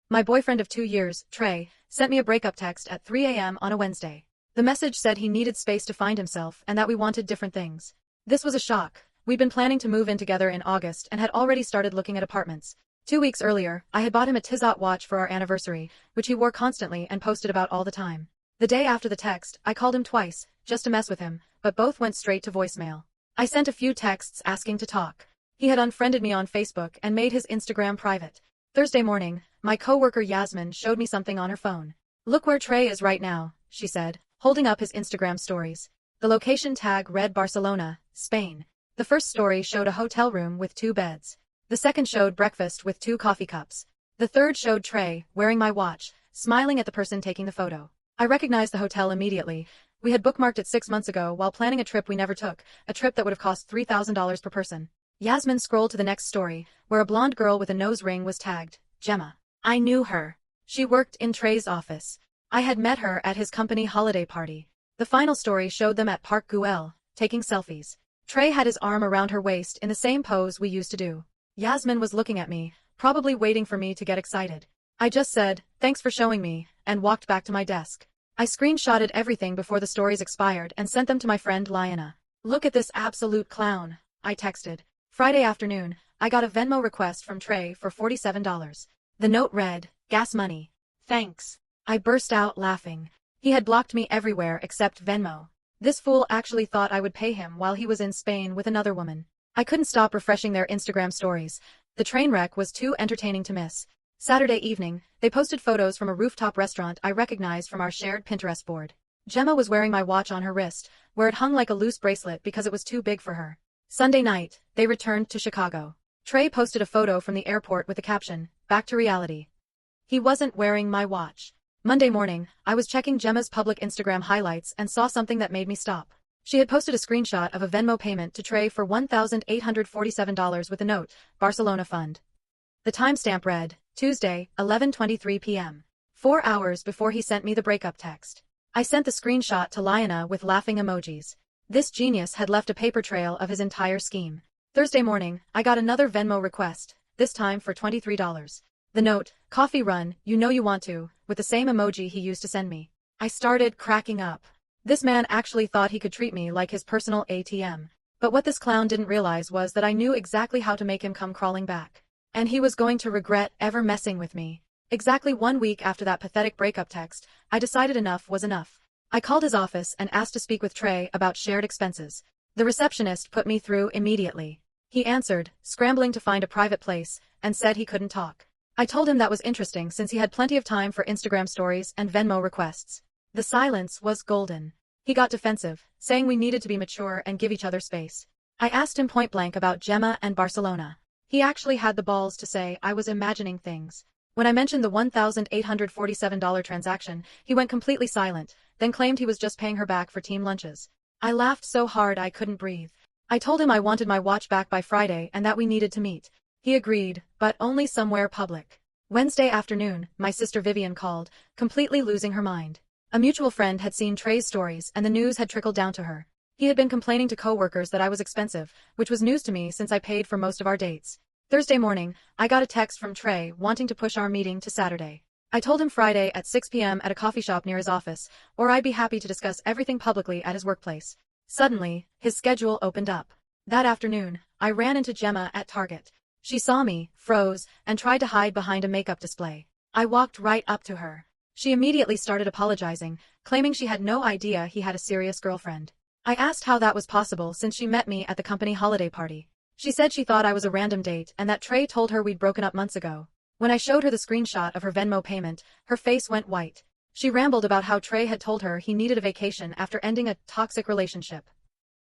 My boyfriend of 2 years, Trey, sent me a breakup text at 3 a.m. on a Wednesday. The message said he needed space to find himself and that we wanted different things. This was a shock. We'd been planning to move in together in August and had already started looking at apartments. 2 weeks earlier, I had bought him a Tissot watch for our anniversary, which he wore constantly and posted about all the time. The day after the text, I called him twice, just to mess with him, but both went straight to voicemail. I sent a few texts asking to talk. He had unfriended me on Facebook and made his Instagram private. Thursday morning, my coworker Yasmin showed me something on her phone. "Look where Trey is right now," she said, holding up his Instagram stories. The location tag read Barcelona, Spain. The first story showed a hotel room with 2 beds. The second showed breakfast with 2 coffee cups. The third showed Trey, wearing my watch, smiling at the person taking the photo. I recognized the hotel immediately. We had bookmarked it 6 months ago while planning a trip we never took, a trip that would have cost $3,000 per person. Yasmin scrolled to the next story, where a blonde girl with a nose ring was tagged, Gemma. I knew her. She worked in Trey's office. I had met her at his company holiday party. The final story showed them at Park Güell, taking selfies. Trey had his arm around her waist in the same pose we used to do. Yasmin was looking at me, probably waiting for me to get excited. I just said, "Thanks for showing me," and walked back to my desk. I screenshotted everything before the stories expired and sent them to my friend Liana. "Look at this absolute clown," I texted. Friday afternoon, I got a Venmo request from Trey for $47. The note read, "Gas money. Thanks." I burst out laughing. He had blocked me everywhere except Venmo. This fool actually thought I would pay him while he was in Spain with another woman. I couldn't stop refreshing their Instagram stories. The train wreck was too entertaining to miss. Saturday evening, they posted photos from a rooftop restaurant I recognized from our shared Pinterest board. Gemma was wearing my watch on her wrist, where it hung like a loose bracelet because it was too big for her. Sunday night, they returned to Chicago. Trey posted a photo from the airport with the caption, "Back to reality." He wasn't wearing my watch. Monday morning, I was checking Gemma's public Instagram highlights and saw something that made me stop. She had posted a screenshot of a Venmo payment to Trey for $1,847 with a note, "Barcelona Fund." The timestamp read, Tuesday, 11:23 p.m. 4 hours before he sent me the breakup text. I sent the screenshot to Liana with laughing emojis. This genius had left a paper trail of his entire scheme. Thursday morning, I got another Venmo request, this time for $23. The note, "Coffee run, you know you want to," with the same emoji he used to send me. I started cracking up. This man actually thought he could treat me like his personal ATM. But what this clown didn't realize was that I knew exactly how to make him come crawling back. And he was going to regret ever messing with me. Exactly 1 week after that pathetic breakup text, I decided enough was enough. I called his office and asked to speak with Trey about shared expenses. The receptionist put me through immediately. He answered, scrambling to find a private place, and said he couldn't talk. I told him that was interesting since he had plenty of time for Instagram stories and Venmo requests. The silence was golden. He got defensive, saying we needed to be mature and give each other space. I asked him point blank about Gemma and Barcelona. He actually had the balls to say I was imagining things. When I mentioned the $1,847 transaction, he went completely silent, then claimed he was just paying her back for team lunches. I laughed so hard I couldn't breathe. I told him I wanted my watch back by Friday and that we needed to meet. He agreed, but only somewhere public. Wednesday afternoon, my sister Vivian called, completely losing her mind. A mutual friend had seen Trey's stories and the news had trickled down to her. He had been complaining to coworkers that I was expensive, which was news to me since I paid for most of our dates. Thursday morning, I got a text from Trey wanting to push our meeting to Saturday. I told him Friday at 6 p.m. at a coffee shop near his office, or I'd be happy to discuss everything publicly at his workplace. Suddenly, his schedule opened up. That afternoon, I ran into Gemma at Target. She saw me, froze, and tried to hide behind a makeup display. I walked right up to her. She immediately started apologizing, claiming she had no idea he had a serious girlfriend. I asked how that was possible since she met me at the company holiday party. She said she thought I was a random date and that Trey told her we'd broken up months ago. When I showed her the screenshot of her Venmo payment, her face went white. She rambled about how Trey had told her he needed a vacation after ending a toxic relationship.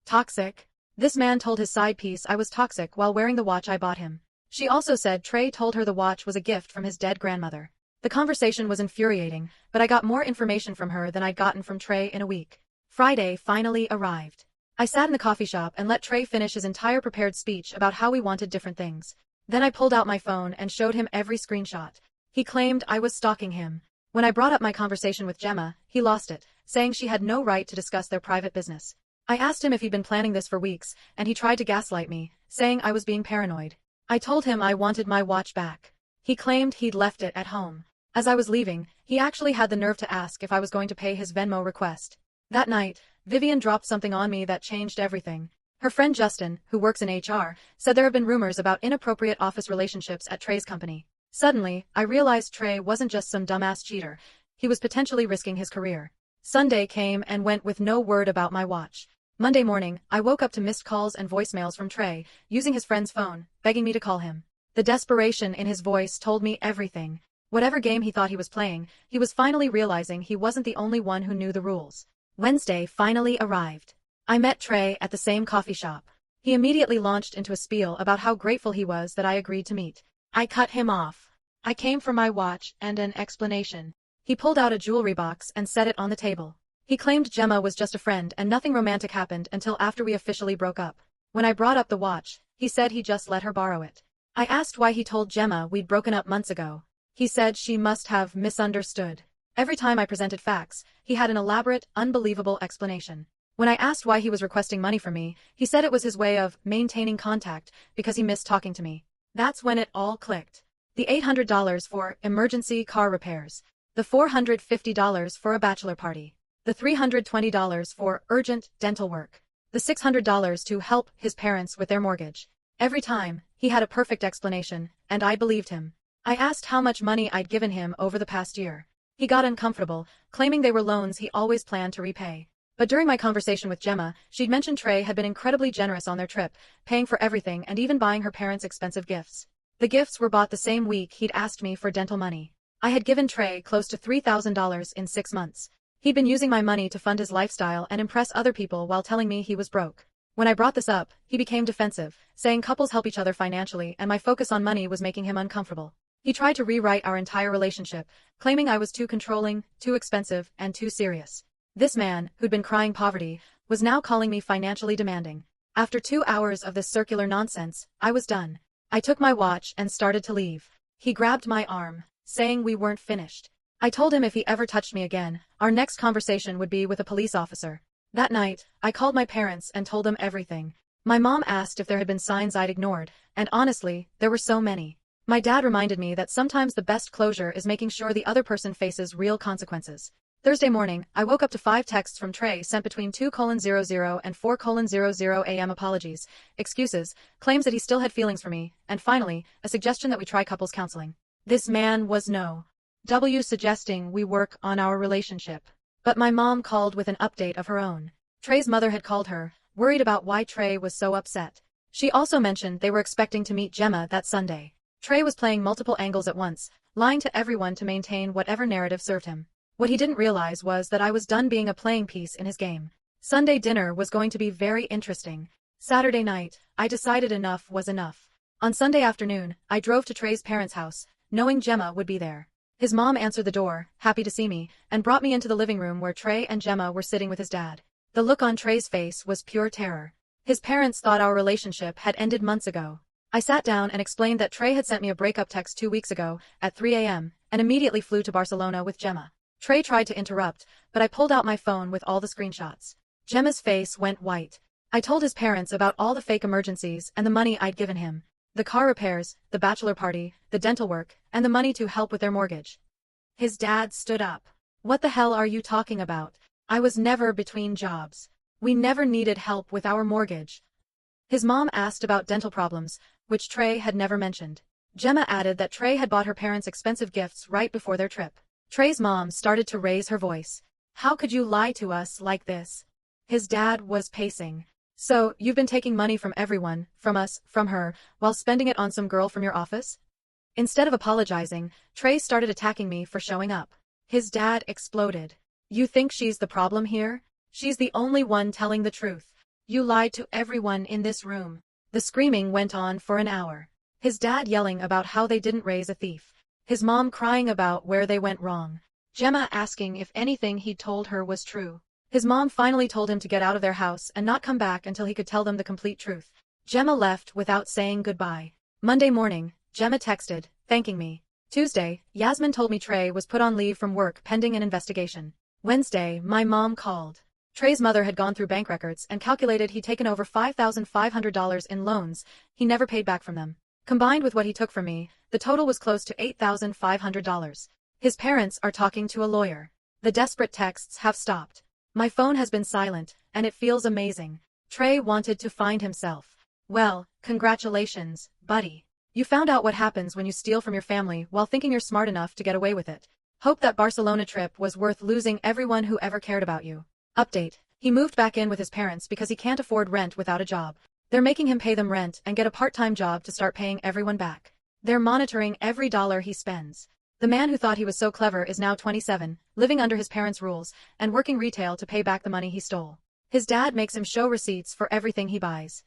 Toxic? This man told his side piece I was toxic while wearing the watch I bought him. She also said Trey told her the watch was a gift from his dead grandmother. The conversation was infuriating, but I got more information from her than I'd gotten from Trey in a week. Friday finally arrived. I sat in the coffee shop and let Trey finish his entire prepared speech about how we wanted different things. Then I pulled out my phone and showed him every screenshot. He claimed I was stalking him. When I brought up my conversation with Gemma, he lost it, saying she had no right to discuss their private business. I asked him if he'd been planning this for weeks, and he tried to gaslight me, saying I was being paranoid. I told him I wanted my watch back. He claimed he'd left it at home. As I was leaving, he actually had the nerve to ask if I was going to pay his Venmo request. That night, Vivian dropped something on me that changed everything. Her friend Justin, who works in HR, said there have been rumors about inappropriate office relationships at Trey's company. Suddenly, I realized Trey wasn't just some dumbass cheater. He was potentially risking his career. Sunday came and went with no word about my watch. Monday morning, I woke up to missed calls and voicemails from Trey, using his friend's phone, begging me to call him. The desperation in his voice told me everything. Whatever game he thought he was playing, he was finally realizing he wasn't the only one who knew the rules. Wednesday finally arrived. I met Trey at the same coffee shop. He immediately launched into a spiel about how grateful he was that I agreed to meet. I cut him off. I came for my watch and an explanation. He pulled out a jewelry box and set it on the table. He claimed Gemma was just a friend and nothing romantic happened until after we officially broke up. When I brought up the watch, he said he just let her borrow it. I asked why he told Gemma we'd broken up months ago. He said she must have misunderstood. Every time I presented facts, he had an elaborate, unbelievable explanation. When I asked why he was requesting money from me, he said it was his way of maintaining contact because he missed talking to me. That's when it all clicked. The $800 for emergency car repairs. The $450 for a bachelor party. The $320 for urgent dental work. The $600 to help his parents with their mortgage. Every time, he had a perfect explanation, and I believed him. I asked how much money I'd given him over the past year. He got uncomfortable, claiming they were loans he always planned to repay. But during my conversation with Gemma, she'd mentioned Trey had been incredibly generous on their trip, paying for everything and even buying her parents expensive gifts. The gifts were bought the same week he'd asked me for dental money. I had given Trey close to $3,000 in 6 months. He'd been using my money to fund his lifestyle and impress other people while telling me he was broke. When I brought this up, he became defensive, saying couples help each other financially and my focus on money was making him uncomfortable. He tried to rewrite our entire relationship, claiming I was too controlling, too expensive, and too serious. This man, who'd been crying poverty, was now calling me financially demanding. After 2 hours of this circular nonsense, I was done. I took my watch and started to leave. He grabbed my arm, saying we weren't finished. I told him if he ever touched me again, our next conversation would be with a police officer. That night, I called my parents and told them everything. My mom asked if there had been signs I'd ignored, and honestly, there were so many. My dad reminded me that sometimes the best closure is making sure the other person faces real consequences. Thursday morning, I woke up to 5 texts from Trey sent between 2:00 and 4:00 a.m. apologies, excuses, claims that he still had feelings for me, and finally, a suggestion that we try couples counseling. This man was suggesting we work on our relationship. But my mom called with an update of her own. Trey's mother had called her, worried about why Trey was so upset. She also mentioned they were expecting to meet Gemma that Sunday. Trey was playing multiple angles at once, lying to everyone to maintain whatever narrative served him. What he didn't realize was that I was done being a playing piece in his game. Sunday dinner was going to be very interesting. Saturday night, I decided enough was enough. On Sunday afternoon, I drove to Trey's parents' house, knowing Gemma would be there. His mom answered the door, happy to see me, and brought me into the living room where Trey and Gemma were sitting with his dad. The look on Trey's face was pure terror. His parents thought our relationship had ended months ago. I sat down and explained that Trey had sent me a breakup text 2 weeks ago, at 3 a.m., and immediately flew to Barcelona with Gemma. Trey tried to interrupt, but I pulled out my phone with all the screenshots. Gemma's face went white. I told his parents about all the fake emergencies and the money I'd given him. The car repairs, the bachelor party, the dental work, and the money to help with their mortgage. His dad stood up. What the hell are you talking about? I was never between jobs. We never needed help with our mortgage. His mom asked about dental problems, which Trey had never mentioned. Gemma added that Trey had bought her parents expensive gifts right before their trip. Trey's mom started to raise her voice. How could you lie to us like this? His dad was pacing. So, you've been taking money from everyone, from us, from her, while spending it on some girl from your office? Instead of apologizing, Trey started attacking me for showing up. His dad exploded. You think she's the problem here? She's the only one telling the truth. You lied to everyone in this room. The screaming went on for an hour. His dad yelling about how they didn't raise a thief. His mom crying about where they went wrong. Gemma asking if anything he'd told her was true. His mom finally told him to get out of their house and not come back until he could tell them the complete truth. Gemma left without saying goodbye. Monday morning, Gemma texted, thanking me. Tuesday, Yasmin told me Trey was put on leave from work pending an investigation. Wednesday, my mom called. Trey's mother had gone through bank records and calculated he'd taken over $5,500 in loans he never paid back from them. Combined with what he took from me, the total was close to $8,500. His parents are talking to a lawyer. The desperate texts have stopped. My phone has been silent, and it feels amazing. Trey wanted to find himself. Well, congratulations, buddy. You found out what happens when you steal from your family while thinking you're smart enough to get away with it. Hope that Barcelona trip was worth losing everyone who ever cared about you. Update. He moved back in with his parents because he can't afford rent without a job. They're making him pay them rent and get a part-time job to start paying everyone back. They're monitoring every dollar he spends. The man who thought he was so clever is now 27, living under his parents' rules, and working retail to pay back the money he stole. His dad makes him show receipts for everything he buys.